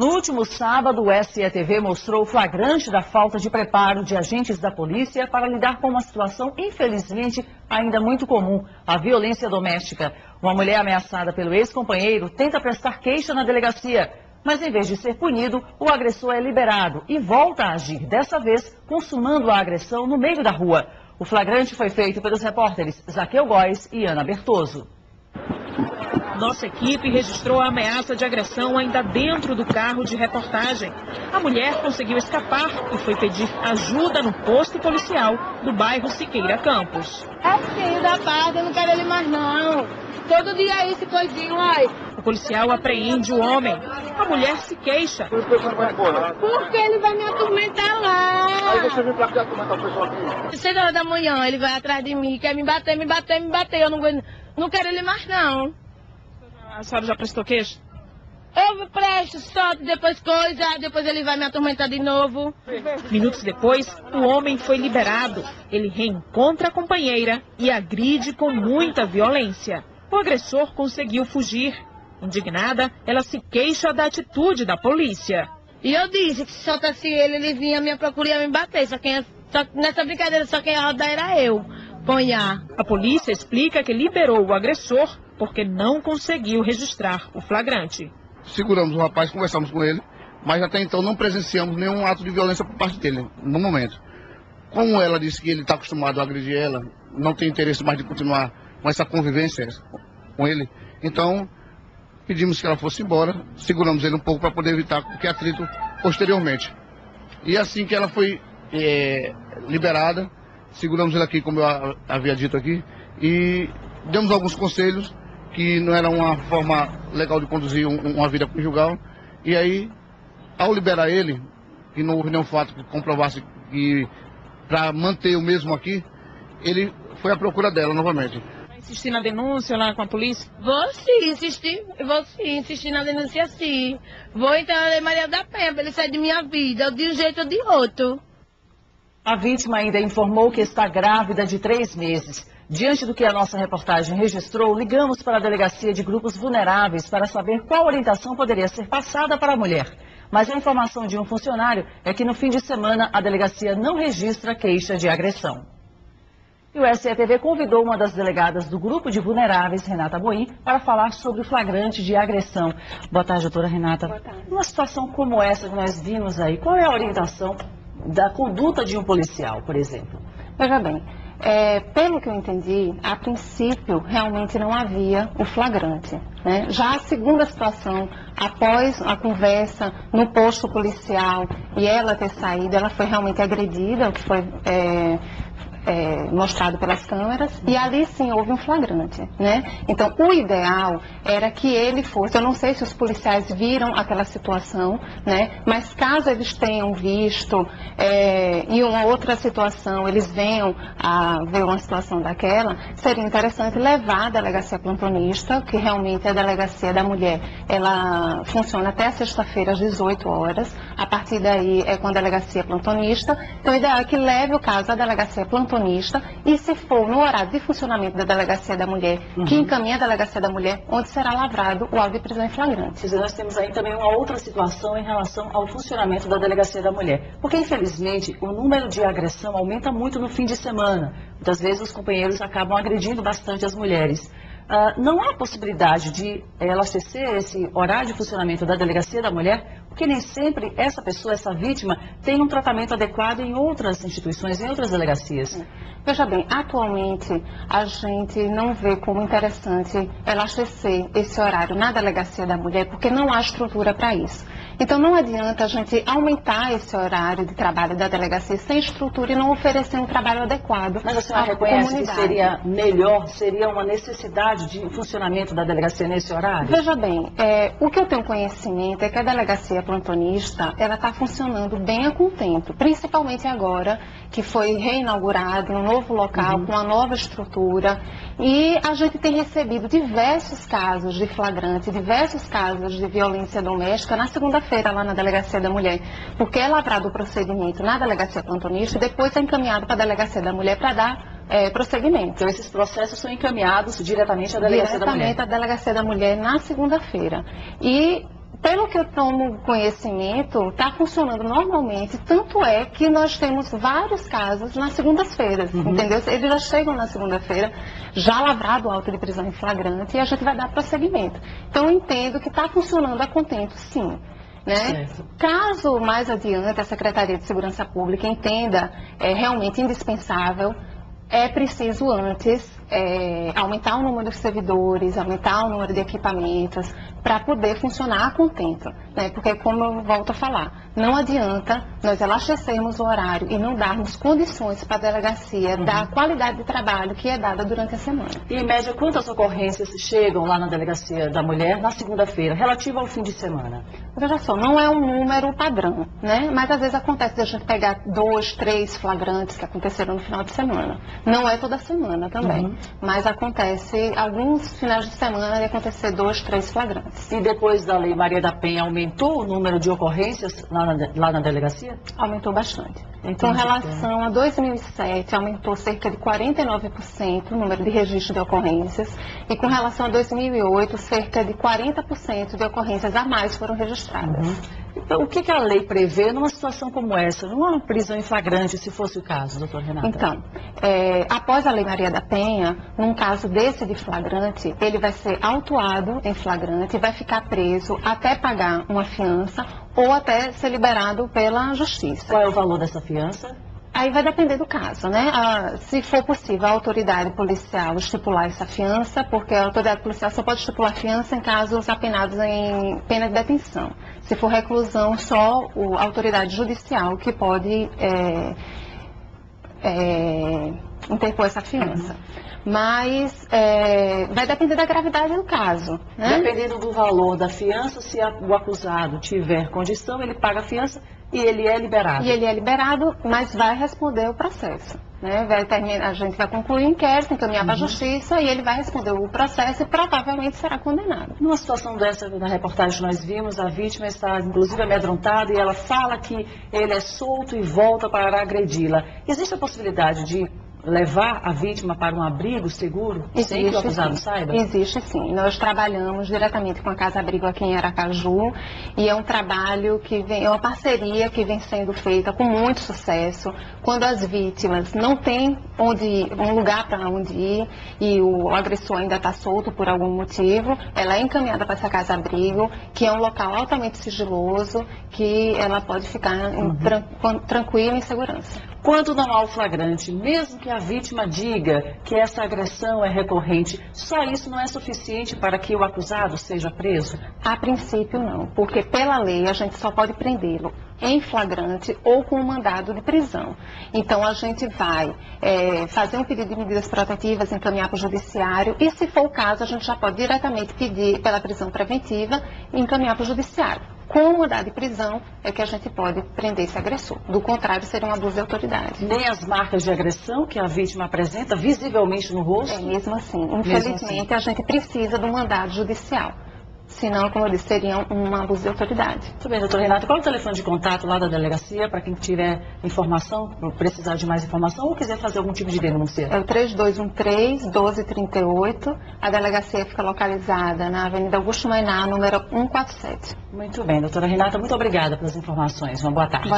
No último sábado, o SETV mostrou o flagrante da falta de preparo de agentes da polícia para lidar com uma situação, infelizmente, ainda muito comum, a violência doméstica. Uma mulher ameaçada pelo ex-companheiro tenta prestar queixa na delegacia, mas em vez de ser punido, o agressor é liberado e volta a agir, dessa vez consumando a agressão no meio da rua. O flagrante foi feito pelos repórteres Zaqueu Góes e Ana Bertoso. Nossa equipe registrou a ameaça de agressão ainda dentro do carro de reportagem. A mulher conseguiu escapar e foi pedir ajuda no posto policial do bairro Siqueira Campos. É filho da parte, eu não quero ele mais não. Todo dia é esse coisinho, ai. O policial apreende o homem. A mulher se queixa. Porque ele vai me atormentar lá. Aí você vem pra cá atormentar o pessoal aqui. 6 horas da manhã ele vai atrás de mim, quer me bater. Eu não quero ele mais não. A senhora já prestou queixa? Eu presto, solto, depois ele vai me atormentar de novo. Minutos depois, o homem foi liberado. Ele reencontra a companheira e agride com muita violência. O agressor conseguiu fugir. Indignada, ela se queixa da atitude da polícia. E eu disse que se soltasse ele vinha me procurar e ia me bater. Só nessa brincadeira, só quem ia rodar era eu. Ponhar. A polícia explica que liberou o agressor porque não conseguiu registrar o flagrante. Seguramos o rapaz, conversamos com ele, mas até então não presenciamos nenhum ato de violência por parte dele, no momento. Como ela disse que ele está acostumado a agredir ela, não tem interesse mais de continuar com essa convivência com ele, então pedimos que ela fosse embora, seguramos ele um pouco para poder evitar qualquer atrito posteriormente. E assim que ela foi liberada, seguramos ele aqui, como eu havia dito aqui, e demos alguns conselhos que não era uma forma legal de conduzir uma vida conjugal. E aí, ao liberar ele, que não houve nenhum fato que comprovasse que, para manter o mesmo aqui, ele foi à procura dela novamente. Vai insistir na denúncia lá com a polícia? Vou sim insistir na denúncia sim. Vou entrar na Lei Maria da Penha para ele sair de minha vida, de um jeito ou de outro. A vítima ainda informou que está grávida de 3 meses. Diante do que a nossa reportagem registrou, ligamos para a Delegacia de Grupos Vulneráveis para saber qual orientação poderia ser passada para a mulher. Mas a informação de um funcionário é que no fim de semana a delegacia não registra queixa de agressão. E o SETV convidou uma das delegadas do Grupo de Vulneráveis, Renata Boim, para falar sobre o flagrante de agressão. Boa tarde, doutora Renata. Boa tarde. Numa situação como essa que nós vimos aí, qual é a orientação da conduta de um policial, por exemplo? Veja bem, pelo que eu entendi, a princípio realmente não havia o flagrante, né? Já a segunda situação, após a conversa no posto policial e ela ter saído, ela foi realmente agredida, o que foi mostrado pelas câmeras, e ali sim houve um flagrante, né? Então o ideal era que ele fosse, eu não sei se os policiais viram aquela situação, né? Mas caso eles tenham visto em uma outra situação, eles venham a ver uma situação daquela, seria interessante levar a delegacia plantonista, que realmente a delegacia da mulher, ela funciona até sexta-feira às 18 horas, a partir daí é com a delegacia plantonista, então o ideal é que leve o caso à delegacia plantonista, e se for no horário de funcionamento da Delegacia da Mulher, que encaminha a Delegacia da Mulher, onde será lavrado o auto de prisão em flagrante. Quer dizer, nós temos aí também uma outra situação em relação ao funcionamento da Delegacia da Mulher. Porque, infelizmente, o número de agressão aumenta muito no fim de semana. Muitas vezes os companheiros acabam agredindo bastante as mulheres. Não há possibilidade de abastecer esse horário de funcionamento da Delegacia da Mulher, porque nem sempre essa pessoa, essa vítima, tem um tratamento adequado em outras instituições, em outras delegacias. Veja bem, atualmente a gente não vê como interessante abastecer esse horário na Delegacia da Mulher, porque não há estrutura para isso. Então não adianta a gente aumentar esse horário de trabalho da delegacia sem estrutura e não oferecer um trabalho adequado. Mas a senhora reconhece que seria melhor, seria uma necessidade de funcionamento da delegacia nesse horário? Veja bem, o que eu tenho conhecimento é que a delegacia plantonista, ela está funcionando bem a contento, principalmente agora que foi reinaugurado um novo local com uma nova estrutura, e a gente tem recebido diversos casos de flagrante, diversos casos de violência doméstica na segunda-feira lá na Delegacia da Mulher, porque é lavrado o procedimento na delegacia plantonista e depois é encaminhado para a Delegacia da Mulher para dar prosseguimento. Então esses processos são encaminhados diretamente à Delegacia da Mulher? Diretamente à Delegacia da Mulher na segunda-feira. E Pelo que eu tomo conhecimento, está funcionando normalmente, tanto é que nós temos vários casos nas segundas-feiras, entendeu? Eles já chegam na segunda-feira, já lavrado o auto de prisão em flagrante, e a gente vai dar prosseguimento. Então eu entendo que está funcionando a contento, sim. Né? Caso mais adiante a Secretaria de Segurança Pública entenda realmente indispensável, é preciso antes aumentar o número de servidores, aumentar o número de equipamentos para poder funcionar a contento, né? Porque, como eu volto a falar, não adianta nós elastecermos o horário e não darmos condições para a delegacia da qualidade de trabalho que é dada durante a semana. E, em média, quantas ocorrências chegam lá na Delegacia da Mulher na segunda-feira, relativa ao fim de semana? Veja só, não é um número padrão, né? Mas às vezes acontece de a gente pegar 2, 3 flagrantes que aconteceram no final de semana. Não é toda semana também, mas acontece alguns finais de semana de acontecer 2, 3 flagrantes. E depois da Lei Maria da Penha, aumentou o número de ocorrências lá na delegacia? Aumentou bastante. Entendi. Com relação a 2007, aumentou cerca de 49% o número de registro de ocorrências. E com relação a 2008, cerca de 40% de ocorrências a mais foram registradas. Então, o que a lei prevê numa situação como essa, numa prisão em flagrante, se fosse o caso, doutor Renata? Então, após a Lei Maria da Penha, num caso desse de flagrante, ele vai ser autuado em flagrante e vai ficar preso até pagar uma fiança ou até ser liberado pela Justiça. Qual é o valor dessa fiança? Aí vai depender do caso, né? Se for possível, a autoridade policial estipular essa fiança, porque a autoridade policial só pode estipular fiança em casos apenados em pena de detenção. Se for reclusão, só a autoridade judicial que pode interpor essa fiança. Mas vai depender da gravidade do caso, né? Dependendo do valor da fiança, se o acusado tiver condição, ele paga a fiança e ele é liberado. E ele é liberado, mas vai responder o processo, né? A gente vai concluir o inquérito, encaminhar para a Justiça e ele vai responder o processo e provavelmente será condenado. Numa situação dessa, na reportagem que nós vimos, a vítima está inclusive amedrontada e ela fala que ele é solto e volta para agredi-la. Existe a possibilidade de levar a vítima para um abrigo seguro, sem que o acusado saiba? Existe sim. Nós trabalhamos diretamente com a Casa Abrigo aqui em Aracaju e é um trabalho é uma parceria que vem sendo feita com muito sucesso. Quando as vítimas não têm um lugar para onde ir e o agressor ainda está solto por algum motivo, ela é encaminhada para essa Casa Abrigo, que é um local altamente sigiloso, que ela pode ficar tranquila e em segurança. Quando não há o flagrante, mesmo que a vítima diga que essa agressão é recorrente, só isso não é suficiente para que o acusado seja preso? A princípio não, porque pela lei a gente só pode prendê-lo em flagrante ou com um mandado de prisão. Então a gente vai fazer um pedido de medidas protetivas, encaminhar para o judiciário e, se for o caso, a gente já pode diretamente pedir pela prisão preventiva e encaminhar para o judiciário. Com o mandado de prisão é que a gente pode prender esse agressor. Do contrário, seria um abuso de autoridade. Nem as marcas de agressão que a vítima apresenta visivelmente no rosto? Mesmo assim. Infelizmente, a gente precisa do mandado judicial. Senão, como eu disse, seria um abuso de autoridade. Muito bem, doutor Renato. Qual é o telefone de contato lá da delegacia para quem tiver informação, precisar de mais informação ou quiser fazer algum tipo de denúncia? É o 3213-1238. A delegacia fica localizada na Avenida Augusto Mainá, número 147. Muito bem, doutora Renata. Muito obrigada pelas informações. Uma boa tarde.